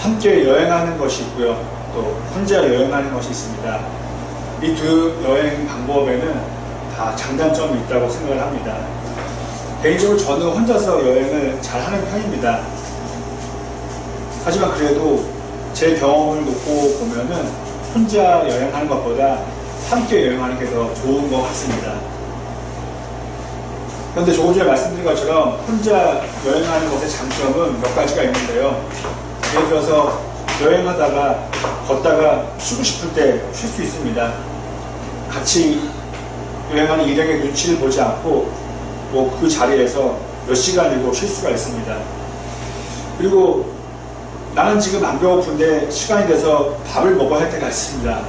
함께 여행하는 것이 있고요. 또 혼자 여행하는 것이 있습니다. 이 두 여행 방법에는 다 장단점이 있다고 생각을 합니다. 개인적으로 저는 혼자서 여행을 잘 하는 편입니다. 하지만 그래도 제 경험을 놓고 보면은 혼자 여행하는 것보다 함께 여행하는 게 더 좋은 것 같습니다. 그런데 조금 전에 말씀드린 것처럼 혼자 여행하는 것의 장점은 몇 가지가 있는데요. 예를 들어서 여행하다가 걷다가 쉬고 싶을 때 쉴 수 있습니다. 같이 여행하는 일행의 눈치를 보지 않고 뭐 그 자리에서 몇 시간이고 쉴 수가 있습니다. 그리고 나는 지금 안 배고픈데 시간이 돼서 밥을 먹어야 할 때가 있습니다.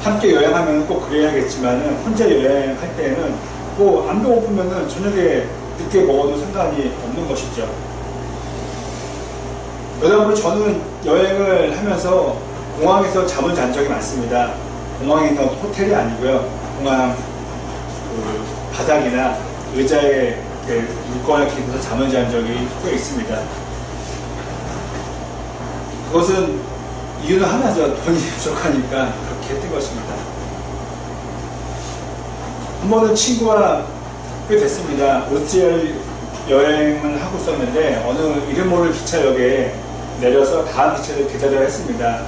함께 여행하면 꼭 그래야겠지만 혼자 여행할 때는 뭐 안 배고프면 저녁에 늦게 먹어도 상관이 없는 것이죠. 여러분, 저는 여행을 하면서 공항에서 잠을 잔 적이 많습니다. 공항에 있는 호텔이 아니고요. 공항 바닥이나 의자에 물건을 기대서 잠을 잔 적이 꽤 있습니다. 그것은 이유는 하나죠. 돈이 부족하니까 그렇게 했던 것입니다. 한 번은 친구와 꽤 됐습니다. 오스트리아를 여행을 하고 있었는데 어느 이름 모를 기차역에 내려서 다음 기차를 기다려야 했습니다.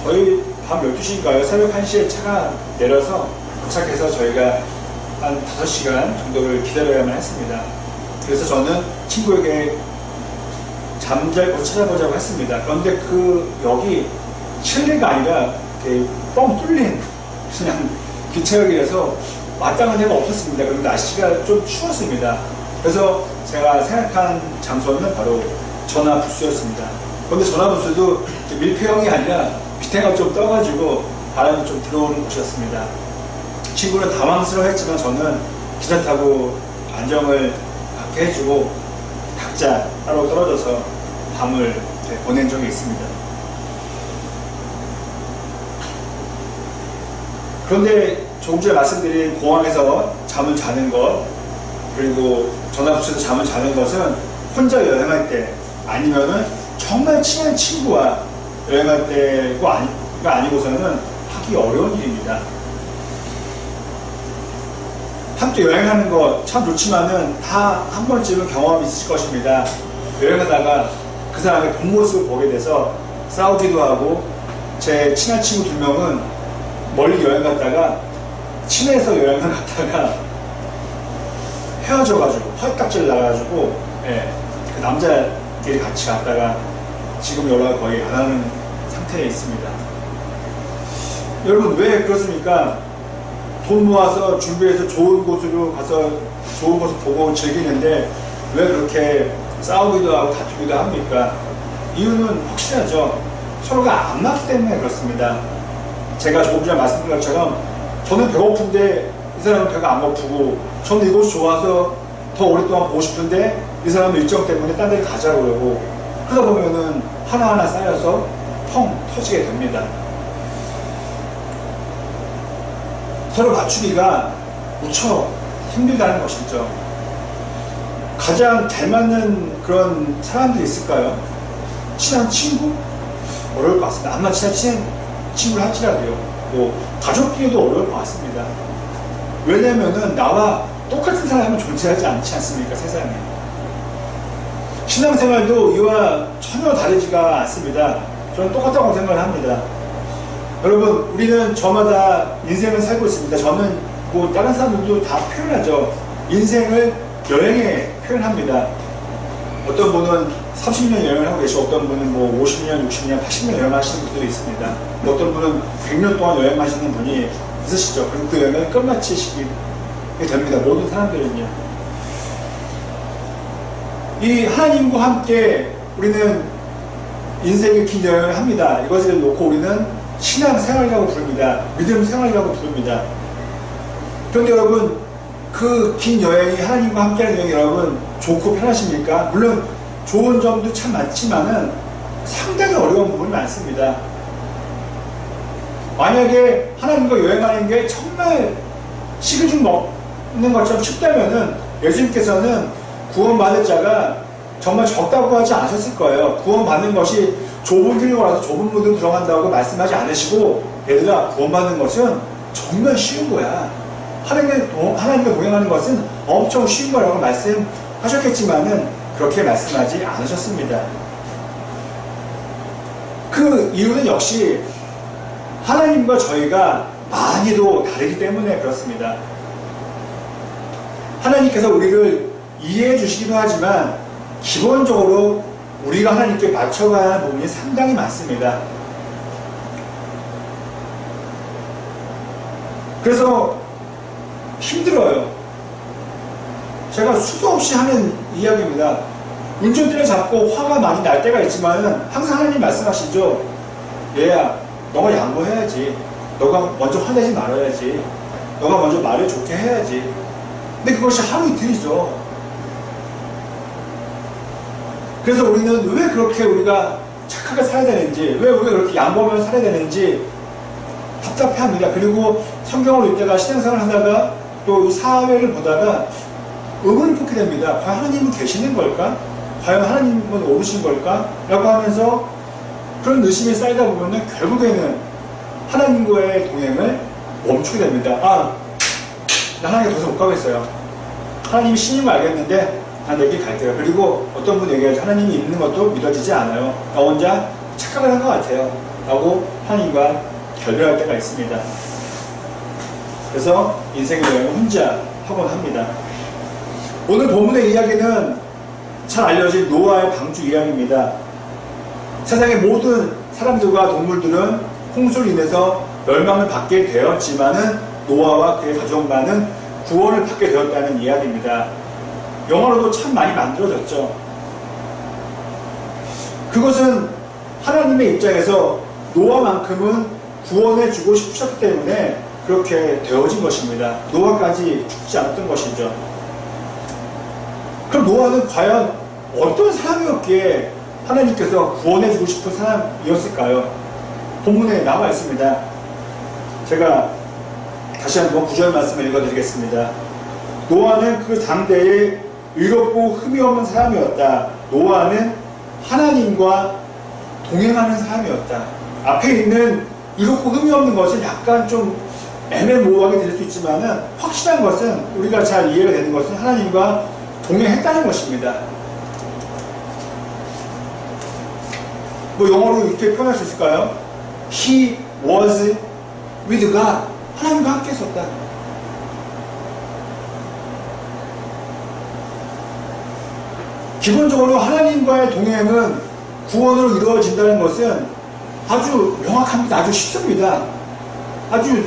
거의 밤 12시인가요? 새벽 1시에 차가 내려서 도착해서 저희가 한 5시간 정도를 기다려야만 했습니다. 그래서 저는 친구에게 잠잘 곳 찾아보자고 했습니다. 그런데 그 역이 실내가 아니라 뻥 뚫린 그냥 기차역이라서 마땅한 데가 없었습니다. 그리고 날씨가 좀 추웠습니다. 그래서 제가 생각한 장소는 바로 전화부스였습니다. 그런데 전화부스도 밀폐형이 아니라 밑에가 좀 떠가지고 바람이 좀 들어오는 곳이었습니다. 친구는 당황스러워했지만 저는 기차 타고 안정을 갖게 해주고 각자 따로 떨어져서 밤을 보낸 적이 있습니다. 그런데 조금 전에 말씀드린 공항에서 잠을 자는 것, 그리고 전화부스에서 잠을 자는 것은 혼자 여행할 때 아니면은 정말 친한 친구와 여행할 때가 아니고서는 하기 어려운 일입니다. 함께 여행하는 것 참 좋지만은 다 한 번쯤은 경험이 있으실 것입니다. 여행하다가 그 사람의 본 모습을 보게 돼서 싸우기도 하고, 제 친한 친구 2명은 멀리 여행 갔다가 친해서 여행을 갔다가 헤어져가지고 헐값질 나가지고 그 남자끼리 같이 갔다가 지금 연락을 거의 안 하는 상태에 있습니다. 여러분, 왜 그렇습니까? 돈 모아서 준비해서 좋은 곳으로 가서 좋은 곳을 보고 즐기는데 왜 그렇게 싸우기도 하고 다투기도 합니까? 이유는 확실하죠. 서로가 안 맞기 때문에 그렇습니다. 제가 조금 전에 말씀드린 것처럼 저는 배고픈데 이 사람은 배가 안 고프고, 저는 이곳이 좋아서 더 오랫동안 보고 싶은데 이 사람은 일정 때문에 딴 데를 가자고 그러고, 그러다 보면은 하나하나 쌓여서 펑 터지게 됩니다. 서로 맞추기가 무척 힘들다는 것이죠. 가장 잘 맞는 그런 사람들이 있을까요? 친한 친구? 어려울 것 같습니다. 아마 친한 친구를 할지라도요. 뭐 가족끼리도 어려울 것 같습니다. 왜냐면은 나와 똑같은 사람은 존재하지 않지 않습니까, 세상에. 신앙생활도 이와 전혀 다르지가 않습니다. 저는 똑같다고 생각을 합니다. 여러분, 우리는 저마다 인생을 살고 있습니다. 저는 뭐 다른 사람들도 다 표현하죠. 인생을 여행에 표현합니다. 어떤 분은 30년 여행을 하고 계시고, 어떤 분은 뭐 50년, 60년, 80년 여행하시는 분들이 있습니다. 어떤 분은 100년 동안 여행하시는 분이 있으시죠. 그리고 그 여행을 끝마치시게 됩니다. 모든 사람들은요. 이 하나님과 함께 우리는 인생의 긴 여행을 합니다. 이것을 놓고 우리는 신앙생활이라고 부릅니다. 믿음생활이라고 부릅니다. 그런데 여러분, 그 긴 여행이 하나님과 함께하는 여행이 여러분 좋고 편하십니까? 물론 좋은 점도 참 많지만은 상당히 어려운 부분이 많습니다. 만약에 하나님과 여행하는 게 정말 식을 죽 먹는 것처럼 쉽다면은 예수님께서는 구원받을 자가 정말 적다고 하지 않으셨을 거예요. 구원받는 것이 좁은 길로 가서 좁은 문으로 들어간다고 말씀하지 않으시고, 얘들아, 구원받는 것은 정말 쉬운 거야. 하나님과 동행하는 것은 엄청 쉬운 거라고 말씀하셨겠지만은 그렇게 말씀하지 않으셨습니다. 그 이유는 역시 하나님과 저희가 많이도 다르기 때문에 그렇습니다. 하나님께서 우리를 이해해 주시기도 하지만 기본적으로 우리가 하나님께 맞춰가야 하는 부분이 상당히 많습니다. 그래서 힘들어요. 제가 수도 없이 하는 이야기입니다. 운전대를 잡고 화가 많이 날 때가 있지만 항상 하나님 말씀하시죠. 얘야, 너가 양보해야지. 너가 먼저 화내지 말아야지. 너가 먼저 말을 좋게 해야지. 근데 그것이 하루 이틀이죠. 그래서 우리는 왜 그렇게 우리가 착하게 살아야 되는지, 왜 우리가 그렇게 양보하면서 살아야 되는지 답답해합니다. 그리고 성경을 읽다가 신앙생활을 하다가 또 이 사회를 보다가 의문을 품게 됩니다. 과연 하나님은 계시는 걸까? 과연 하나님은 오르신 걸까? 라고 하면서 그런 의심이 쌓이다 보면 결국에는 하나님과의 동행을 멈추게 됩니다. 나 하나님 더 이상 못 가겠어요. 하나님이 신인 걸 알겠는데 난 내 길 갈게요. 그리고 어떤 분 얘기하죠. 하나님이 있는 것도 믿어지지 않아요. 나 혼자 착각을 한 것 같아요. 라고 하나님과 결별할 때가 있습니다. 그래서 인생의 여행을 혼자 하곤 합니다. 오늘 본문의 이야기는 잘 알려진 노아의 방주 이야기입니다. 세상의 모든 사람들과 동물들은 홍수로 인해서 멸망을 받게 되었지만은 노아와 그의 가족만은 구원을 받게 되었다는 이야기입니다. 영화로도 참 많이 만들어졌죠. 그것은 하나님의 입장에서 노아만큼은 구원해주고 싶으셨기 때문에 그렇게 되어진 것입니다. 노아까지 죽지 않았던 것이죠. 그럼 노아는 과연 어떤 사람이었기에 하나님께서 구원해주고 싶은 사람이었을까요? 본문에 나와 있습니다. 제가 다시 한번 9절 말씀을 읽어드리겠습니다. 노아는 그 당대에 의롭고 흠이 없는 사람이었다. 노아는 하나님과 동행하는 사람이었다. 앞에 있는 의롭고 흠이 없는 것은 약간 좀 애매모호하게 들릴 수 있지만 확실한 것은, 우리가 잘 이해가 되는 것은 하나님과 동행했다는 것입니다. 뭐 영어로 이렇게 표현할 수 있을까요? He was with God. 하나님과 함께 있었다. 기본적으로 하나님과의 동행은 구원으로 이루어진다는 것은 아주 명확합니다. 아주 쉽습니다. 아주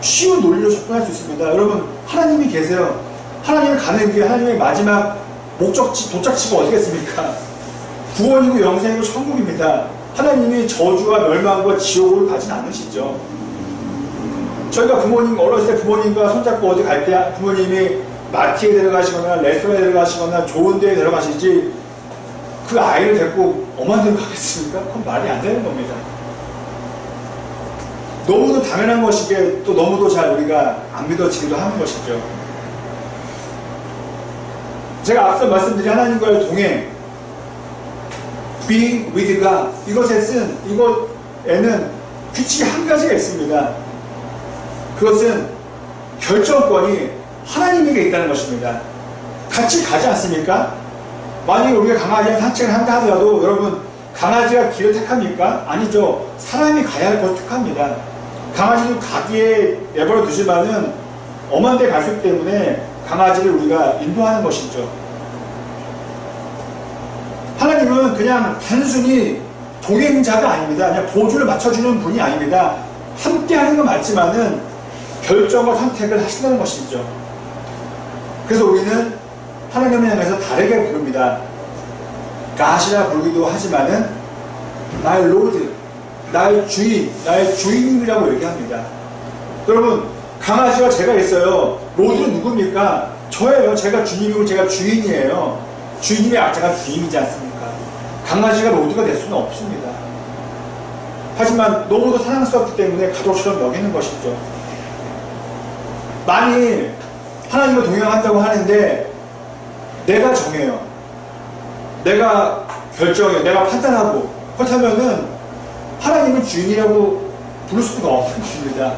쉬운 논리로 접근할 수 있습니다. 여러분, 하나님이 계세요. 하나님을 가는 게 하나님의 마지막 목적지, 도착지가 어디겠습니까? 구원이고 영생이고 천국입니다. 하나님이 저주와 멸망과 지옥을 가진 않으시죠. 저희가 부모님, 어렸을 때 부모님과 손잡고 어디 갈 때 부모님이 마트에 데려가시거나 레스토랑에 데려가시거나 좋은 데에 데려가시지 그 아이를 데리고 엄한 데로 가겠습니까? 그건 말이 안 되는 겁니다. 너무도 당연한 것이기에 또 너무도 잘 우리가 안 믿어지기도 하는 것이죠. 제가 앞서 말씀드린 하나님과의 동행, being with God, 이것에는 규칙이 한 가지가 있습니다. 그것은 결정권이 하나님에게 있다는 것입니다. 같이 가지 않습니까? 만약에 우리가 강아지랑 산책을 한다 하더라도 여러분, 강아지가 길을 택합니까? 아니죠. 사람이 가야 할 것을 택합니다. 강아지도 가기에 내버려 두지만은 엄한 데 갈 수 있기 때문에 강아지를 우리가 인도하는 것이죠. 하나님은 그냥 단순히 동행자가 아닙니다. 그냥 보조를 맞춰주는 분이 아닙니다. 함께 하는 건 맞지만은 결정과 선택을 하신다는 것이죠. 그래서 우리는 하나님을 향해서 다르게 부릅니다. 가시라 부르기도 하지만은 나의 로드, 나의 주인, 나의 주인이라고 얘기합니다. 여러분, 강아지와 제가 있어요. 로드는 누굽니까? 저예요. 제가 주님이고 제가 주인이에요. 주인님의 악자가 주인이지 않습니까? 강아지가 로드가 될 수는 없습니다. 하지만 너무도 사랑스럽기 때문에 가족처럼 여기는 것이죠. 만일 하나님과 동행한다고 하는데 내가 정해요. 내가 결정해, 내가 판단하고, 그렇다면은 하나님은 주인이라고 부를 수가 없는 겁니다.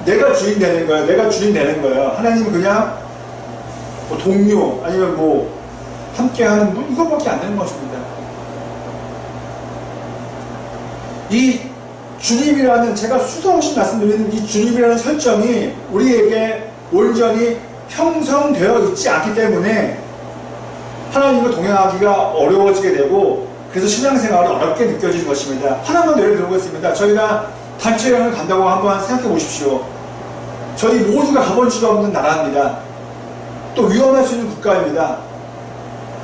내가 주인 되는 거예요. 내가 주인 되는 거예요. 하나님은 그냥 뭐 동료 아니면 뭐 함께하는 분 이것밖에 안 되는 것입니다. 이 주님이라는, 제가 수도없이 말씀드리는 이 주님이라는 설정이 우리에게 온전히 형성되어 있지 않기 때문에 하나님과 동행하기가 어려워지게 되고, 그래서 신앙생활이 어렵게 느껴지는 것입니다. 하나만 예를 들어보겠습니다. 저희가 단체 여행을 간다고 한번 생각해 보십시오. 저희 모두가 가본 적 없는 나라입니다. 또 위험할 수 있는 국가입니다.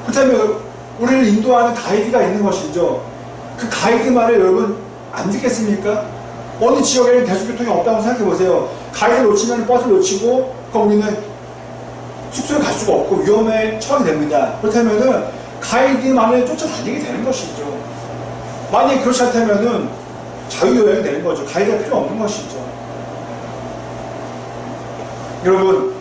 그렇다면 우리를 인도하는 가이드가 있는 것이죠. 그 가이드 말을 여러분 안 듣겠습니까? 어느 지역에는 대중교통이 없다고 생각해 보세요. 가이드를 놓치면 버스를 놓치고 그럼 우리는 숙소에 갈 수가 없고 위험에 처하게 됩니다. 그렇다면은 가이드만을 쫓아다니게 되는 것이죠. 만약에 그렇지 않다면은 자유여행이 되는 거죠. 가이드가 필요 없는 것이죠. 여러분,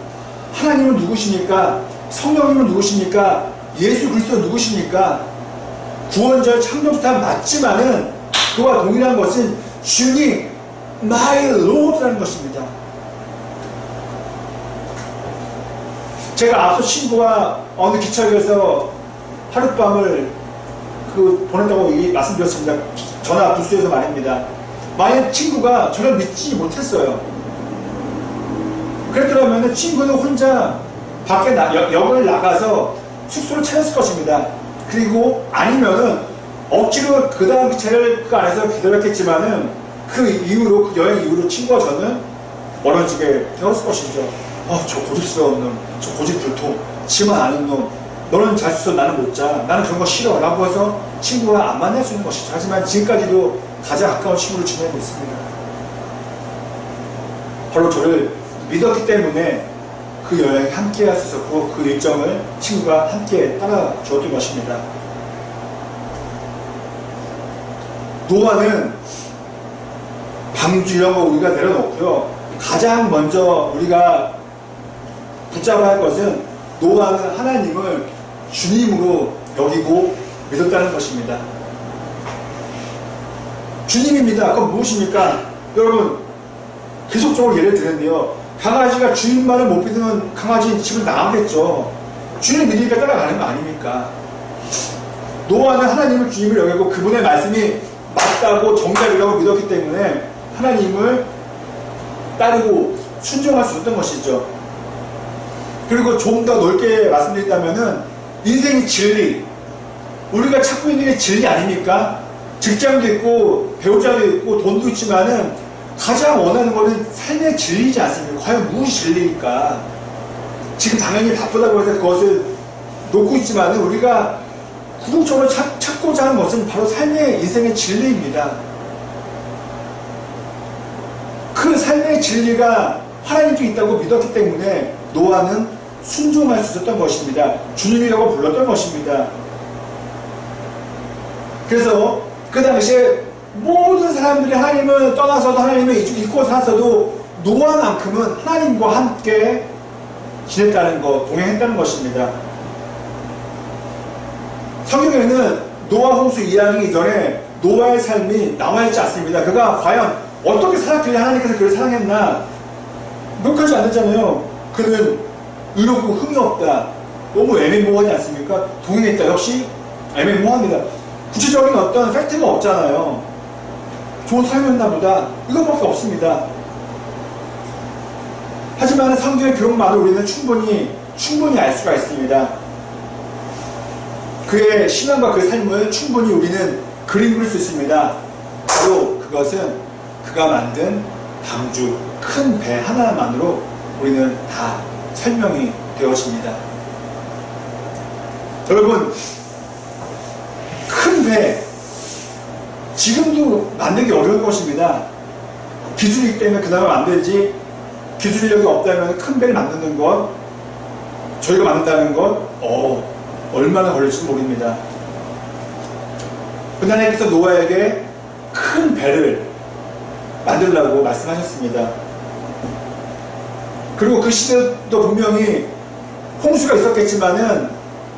하나님은 누구십니까? 성령님은 누구십니까? 예수 그리스도 누구십니까? 구원자 창조주다 맞지만은 그와 동일한 것은 주님, my Lord라는 것입니다. 제가 앞서 친구와 어느 기차역에서 하룻밤을 보낸다고 말씀드렸습니다. 전화 부스에서 말입니다. 만약 친구가 저를 믿지 못했어요. 그랬더라면 친구는 혼자 밖에 역을 나가서 숙소를 찾았을 것입니다. 그리고 아니면은 억지로 그 다음 기차를 그 안에서 기다렸겠지만은 그 이후로, 그 여행 이후로 친구와 저는 멀어지게 되었을 것이죠. 저 고집스러운 놈, 저 고집불통, 지만 아는 놈, 너는 잘 수 있어, 나는 못 자, 나는 그런 거 싫어 라고 해서 친구와 안 만날 수 있는 것이죠. 하지만 지금까지도 가장 가까운 친구를 지내고 있습니다. 바로 저를 믿었기 때문에 그 여행에 함께 할 수 있었고, 그 일정을 친구가 함께 따라 주었던 것입니다. 노아는 방주 이런 거 우리가 내려놓고요, 가장 먼저 우리가 붙잡아야 할 것은 노아는 하나님을 주님으로 여기고 믿었다는 것입니다. 주님입니다. 그럼 무엇입니까? 여러분, 계속적으로 예를 드는데요, 강아지가 주인 말을 못 믿으면 강아지 집을 나가겠죠. 주인을 믿으니까 따라가는 거 아닙니까? 노아는 하나님을 주님을 여기고 그분의 말씀이 맞다고 정답이라고 믿었기 때문에 하나님을 따르고 순종할 수 있었던 것이죠. 그리고 좀 더 넓게 말씀드린다면은 인생의 진리, 우리가 찾고 있는 게 진리 아닙니까? 직장도 있고 배우자도 있고 돈도 있지만은 가장 원하는 것은 삶의 진리이지 않습니까? 과연 무엇이 진리일까? 지금 당연히 바쁘다고 해서 그것을 놓고 있지만은 우리가 궁극적으로 찾고자 하는 것은 바로 삶의 인생의 진리입니다. 그 삶의 진리가 하나님 쪽에 있다고 믿었기 때문에 노아는 순종할 수 있었던 것입니다. 주님이라고 불렀던 것입니다. 그래서 그 당시에 모든 사람들이 하나님을 떠나서도 하나님을 잊고 살았어도 노아만큼은 하나님과 함께 지냈다는 것, 동행했다는 것입니다. 성경에는 노아 홍수 이야기 이전에 노아의 삶이 나와 있지 않습니다. 그가 과연 어떻게 살았길래 하나님께서 그를 사랑했나? 명확하지 않았잖아요. 그는 의롭고 흠이 없다. 너무 애매모호하지 않습니까? 동행했다. 역시 애매모호합니다. 구체적인 어떤 팩트가 없잖아요. 좋은 삶이었나 보다. 이것밖에 없습니다. 하지만 성경의 기록만으로 우리는 충분히 알 수가 있습니다. 그의 신앙과 그의 삶을 충분히 우리는 그림 그릴 수 있습니다. 바로 그것은 그가 만든 방주, 큰 배 하나만으로 우리는 다 설명이 되어집니다. 여러분, 큰 배, 지금도 만들기 어려운 것입니다. 기술이 있기 때문에 그나마 만들지, 기술력이 없다면 큰 배를 만드는 것, 저희가 만든다는 것, 얼마나 걸릴지 모릅니다. 하나님께서 노아에게 큰 배를 만들라고 말씀하셨습니다. 그리고 그 시대도 분명히 홍수가 있었겠지만은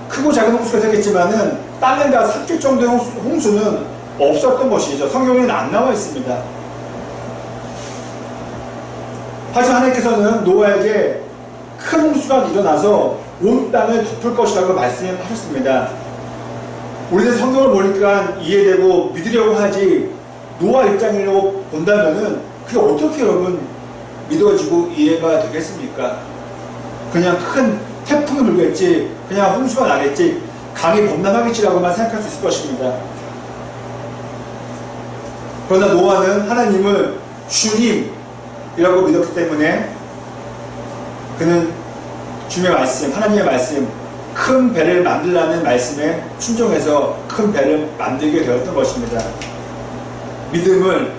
크고 작은 홍수가 생겼지만은 땅을 다 삭힐 정도의 홍수는 없었던 것이죠. 성경에는 안 나와 있습니다. 하지만 하나님께서는 노아에게 큰 홍수가 일어나서 온 땅을 덮을 것이라고 말씀하셨습니다. 우리는 성경을 보니까 이해되고 믿으려고 하지, 노아 입장으로 본다면은 그게 어떻게 여러분 믿어지고 이해가 되겠습니까? 그냥 큰 태풍이 불겠지, 그냥 홍수가 나겠지, 강이 범람하겠지라고만 생각할 수 있을 것입니다. 그러나 노아는 하나님을 주님이라고 믿었기 때문에 그는 주님의 말씀, 하나님의 말씀, 큰 배를 만들라는 말씀에 순종해서 큰 배를 만들게 되었던 것입니다. 믿음을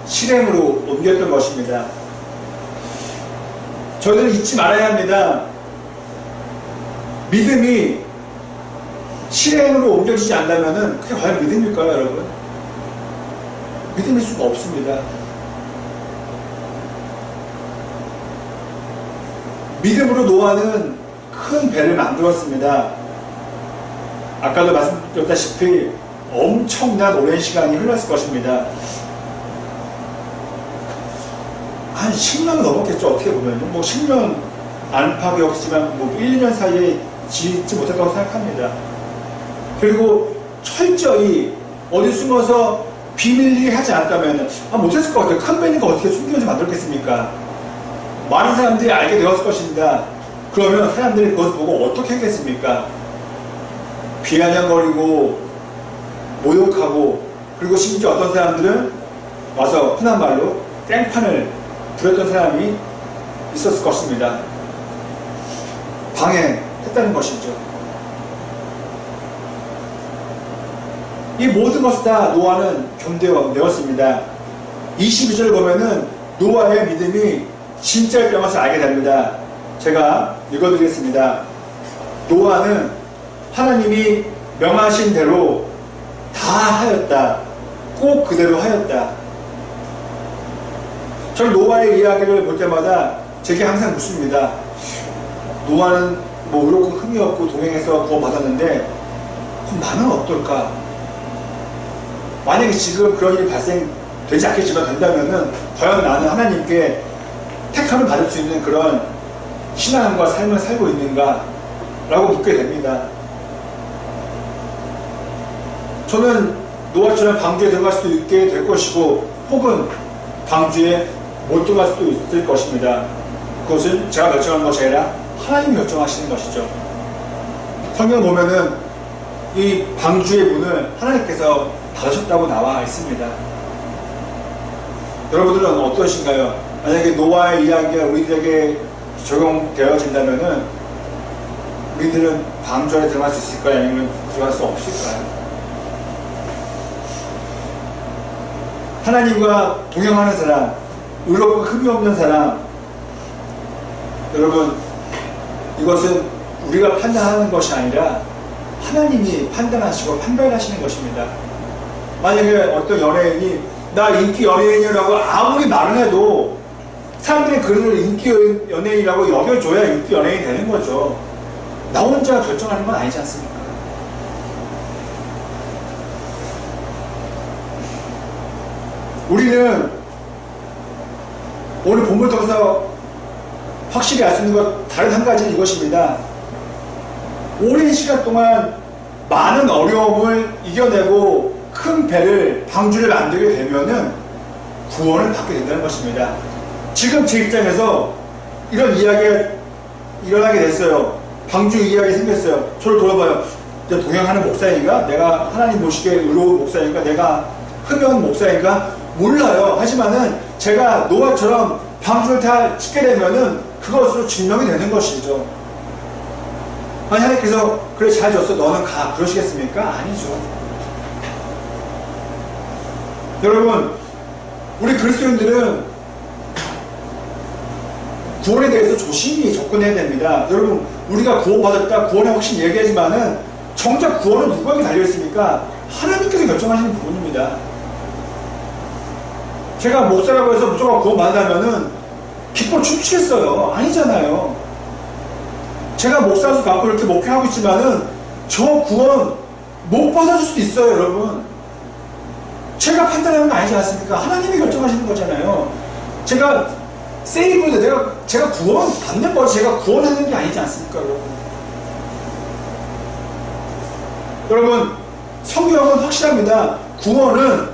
실행으로 옮겼던 것입니다. 저희들은 잊지 말아야 합니다. 믿음이 실행으로 옮겨지지 않다면 그게 과연 믿음일까요, 여러분? 믿음일 수가 없습니다. 믿음으로 노아는 큰 배를 만들었습니다. 아까도 말씀드렸다시피 엄청난 오랜 시간이 흘렀을 것입니다. 한 10년은 넘었겠죠. 어떻게 보면 뭐 10년 안팎이었지만 뭐 1, 2년 사이에 짓지 못했다고 생각합니다. 그리고 철저히 어디 숨어서 비밀리 하지 않았다면 못했을 것 같아요. 큰 배니까 어떻게 숨겨서 만들었겠습니까? 많은 사람들이 알게 되었을 것입니다. 그러면 사람들이 그것을 보고 어떻게 하겠습니까? 비아냥거리고 모욕하고, 그리고 심지어 어떤 사람들은 와서 흔한 말로 땡판을 부렸던 사람이 있었을 것입니다. 방해했다는 것이죠. 이 모든 것을 다 노아는 견뎌내었습니다. 22절 보면은 노아의 믿음이 진짜일 것을 알게 됩니다. 제가 읽어드리겠습니다. 노아는 하나님이 명하신 대로 다 하였다. 꼭 그대로 하였다. 저는 노아의 이야기를 볼 때마다 제게 항상 묻습니다. 노아는 뭐 의롭고 흠이 없고 동행해서 구원받았는데 그럼 나는 어떨까? 만약에 지금 그런 일이 발생되지 않겠지만 된다면은 과연 나는 하나님께 택함을 받을 수 있는 그런 신앙과 삶을 살고 있는가? 라고 묻게 됩니다. 저는 노아처럼 방주에 들어갈 수도 있게 될 것이고, 혹은 방주에 못 들어갈 수도 있을 것입니다. 그것은 제가 결정하는 것이 아니라 하나님이 결정하시는 것이죠. 성경 보면은 이 방주의 문을 하나님께서 닫으셨다고 나와 있습니다. 여러분들은 어떠신가요? 만약에 노아의 이야기가 우리들에게 적용되어진다면은 우리들은 방주 안에 들어갈 수 있을까요? 아니면 들어갈 수 없을까요? 하나님과 동행하는 사람, 의롭고 흠이 없는 사람, 여러분, 이것은 우리가 판단하는 것이 아니라 하나님이 판단하시고 판별하시는 것입니다. 만약에 어떤 연예인이 나 인기 연예인이라고 아무리 말을 해도 사람들이 그를 인기 연예인이라고 여겨줘야 인기 연예인이 되는 거죠. 나 혼자 결정하는 건 아니지 않습니까? 우리는 오늘 본문을 통해서 확실히 알 수 있는 것 다른 한 가지는 이것입니다. 오랜 시간 동안 많은 어려움을 이겨내고 큰 배를, 방주를 만들게 되면은 구원을 받게 된다는 것입니다. 지금 제 입장에서 이런 이야기가 일어나게 됐어요. 방주 이야기 생겼어요. 저를 돌아봐요. 내가 동행하는 목사인가? 내가 하나님 보시기에 의로운 목사인가? 내가 흠한 목사인가? 몰라요. 하지만은 제가 노아처럼 방주를 다 짓게 되면은 그것으로 증명이 되는 것이죠. 아니, 하나님께서 그래 잘 줬어, 너는 가, 그러시겠습니까? 아니죠. 여러분, 우리 그리스도인들은 구원에 대해서 조심히 접근해야 됩니다. 여러분, 우리가 구원받았다, 구원의 확신 얘기하지만은 정작 구원은 누구에게 달려있습니까? 하나님께서 결정하시는 부분입니다. 제가 목사라고 해서 무조건 구원받는다면은 기뻐 춤추겠어요? 아니잖아요. 제가 목사로서 갖고 이렇게 목회하고 있지만은 저 구원 못 받아줄 수도 있어요, 여러분. 제가 판단하는 거 아니지 않습니까? 하나님이 결정하시는 거잖아요. 제가 세이브인데 제가 구원 받는 거, 제가 구원하는 게 아니지 않습니까, 여러분? 여러분, 성경은 확실합니다. 구원은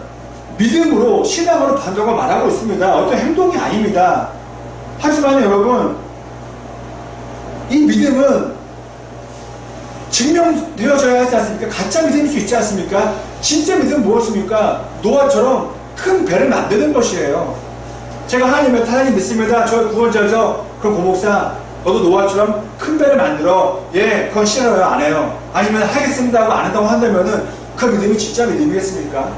믿음으로, 신앙으로 받는다고 말하고 있습니다. 어떤 행동이 아닙니다. 하지만 여러분, 이 믿음은 증명되어져야 하지 않습니까? 가짜 믿음일 수 있지 않습니까? 진짜 믿음은 무엇입니까? 노아처럼 큰 배를 만드는 것이에요. 제가 하나님 믿습니다. 저 구원자죠. 그럼 고목사, 너도 노아처럼 큰 배를 만들어. 예, 그건 싫어요. 안 해요. 아니면 하겠습니다 하고 안 한다고 한다면은 그 믿음이 진짜 믿음이겠습니까?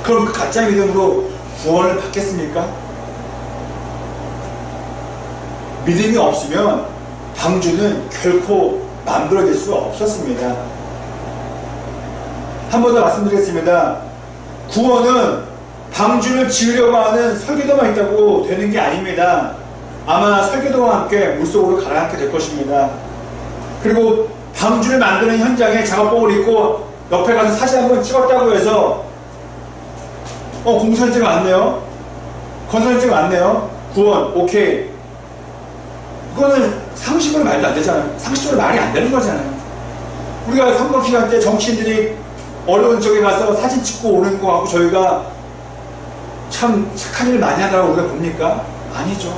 그럼 그 가짜 믿음으로 구원을 받겠습니까? 믿음이 없으면 방주는 결코 만들어질 수 없었습니다. 한 번 더 말씀드리겠습니다. 구원은 방주를 지으려고 하는 설계도만 있다고 되는 게 아닙니다. 아마 설계도와 함께 물속으로 가라앉게 될 것입니다. 그리고 방주를 만드는 현장에 작업복을 입고 옆에 가서 사진 한번 찍었다고 해서 공사현장 왔네요. 건설현장 왔네요. 구원 오케이. 그거는 상식으로 말도 안 되잖아요. 상식적으로 말이 안 되는 거잖아요. 우리가 선거기간 때 정치인들이 어려운 쪽에 가서 사진 찍고 오는 거 하고 저희가 참 착한 일 많이 하다고 우리가 봅니까? 아니죠.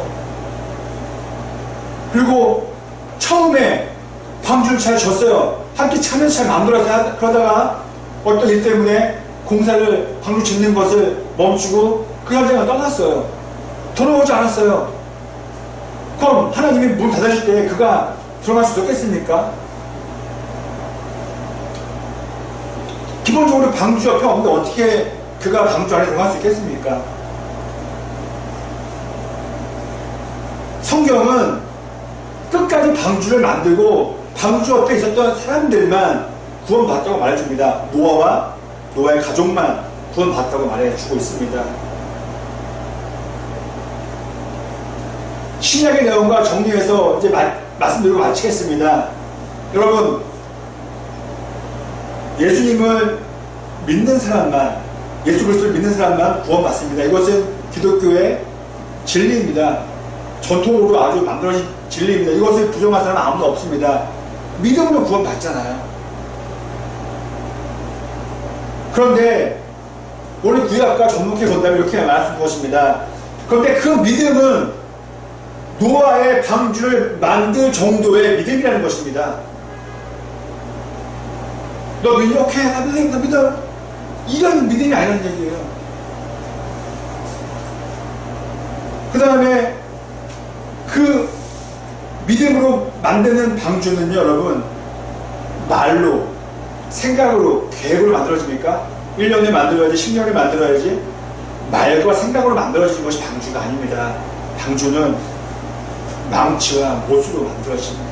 그리고 처음에 방주를 잘 졌어요. 함께 차면서 잘 만들어서 그러다가 어떤 일 때문에 공사를 방주 짓는 것을 멈추고 그 현장을 떠났어요. 돌아오지 않았어요. 그럼 하나님이 문 닫아줄 때 그가 들어갈 수 있겠습니까? 기본적으로 방주 옆에 없는데 어떻게 그가 방주 안에 들어갈 수 있겠습니까? 성경은 끝까지 방주를 만들고 방주 옆에 있었던 사람들만 구원받았다고 말해줍니다. 노아와 노아의 가족만 구원받았다고 말해주고 있습니다. 신약의 내용과 정리해서 이제 말씀드리고 마치겠습니다. 여러분, 예수님을 믿는 사람만, 예수 그리스도를 믿는 사람만 구원받습니다. 이것은 기독교의 진리입니다. 전통으로 아주 만들어진 진리입니다. 이것을 부정할 사람은 아무도 없습니다. 믿음으로 구원받잖아요. 그런데 오늘 구약과 접목해 본다면 이렇게 말씀 것입니다. 그런데 그 믿음은 노아의 방주를 만들 정도의 믿음이라는 것입니다. 너 믿어? 오케이, 나 믿어. 이런 믿음이 아니라는 얘기예요. 그 다음에 그 믿음으로 만드는 방주는요, 여러분, 말로, 생각으로, 계획으로 만들어집니까? 1년에 만들어야지, 10년에 만들어야지. 말과 생각으로 만들어지는 것이 방주가 아닙니다. 방주는 망치와 못으로 만들어집니다.